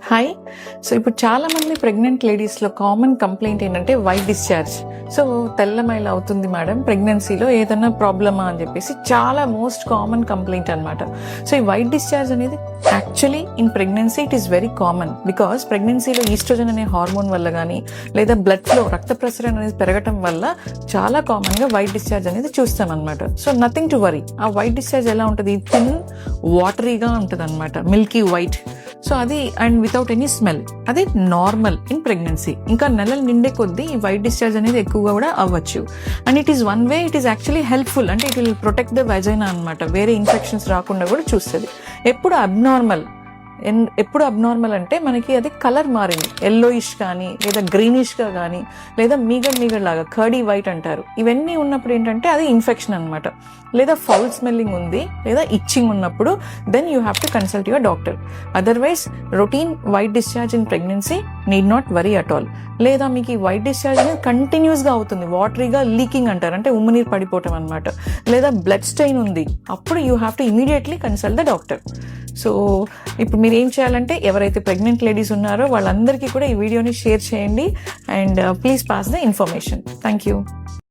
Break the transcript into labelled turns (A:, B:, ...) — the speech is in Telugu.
A: హాయ్. సో ఇప్పుడు చాలా మంది ప్రెగ్నెంట్ లేడీస్లో కామన్ కంప్లైంట్ ఏంటంటే వైట్ డిశ్చార్జ్. సో తెల్లమైల అవుతుంది మేడం ప్రెగ్నెన్సీలో, ఏదైనా ప్రాబ్లమా అని చెప్పేసి చాలా మోస్ట్ కామన్ కంప్లైంట్ అనమాట. సో ఈ వైట్ డిశ్చార్జ్ అనేది actually in pregnancy it is very common, because ప్రెగ్నెన్సీలో ఈస్ట్రోజన్ అనే హార్మోన్ వల్ల కానీ లేదా బ్లడ్ ఫ్లో రక్త ప్రసరణ అనేది పెరగటం వల్ల చాలా కామన్గా వైట్ డిశ్చార్జ్ అనేది చూస్తాం అనమాట. So nothing to worry. ఆ వైట్ డిశ్చార్జ్ ఎలా ఉంటుంది? థిన్ వాటరీగా ఉంటుంది అనమాట, మిల్కీ వైట్. సో అది అండ్ వితౌట్ ఎనీ స్మెల్, అది నార్మల్ ఇన్ ప్రెగ్నెన్సీ. ఇంకా నెలలు నిండే కొద్దీ ఈ వైట్ డిశ్చార్జ్ అనేది ఎక్కువగా కూడా అవ్వచ్చు. And it is one way, it is actually helpful. అంటే it will protect the vagina అనమాట, వేరే ఇన్ఫెక్షన్స్ రాకుండా కూడా చూస్తుంది. ఎప్పుడు అబ్నార్మల్ అంటే మనకి అది కలర్ మారింది, ఎల్లోయిష్ కానీ లేదా గ్రీనిష్గా కానీ లేదా మీగడ్ లాగా కర్డీ వైట్ అంటారు. ఇవన్నీ ఉన్నప్పుడు ఏంటంటే అది ఇన్ఫెక్షన్ అనమాట. లేదా ఫౌల్ స్మెల్లింగ్ ఉంది లేదా ఇచ్చింగ్ ఉన్నప్పుడు then you have to consult your doctor. Otherwise routine white discharge in pregnancy need not worry at all. లేదా మీకు ఈ వైట్ డిశ్చార్జ్ అనేది కంటిన్యూస్గా అవుతుంది, వాటరీగా లీకింగ్ అంటారు, అంటే ఉమ్మనీరు పడిపోవటం అనమాట. లేదా బ్లడ్ స్టెయిన్ ఉంది, అప్పుడు you have to immediately consult the doctor. So ఇప్పుడు మీరు ఏం చేయాలంటే ఎవరైతే ప్రెగ్నెంట్ లేడీస్ ఉన్నారో వాళ్ళందరికీ కూడా ఈ వీడియోని షేర్ చేయండి and please pass the information. Thank you.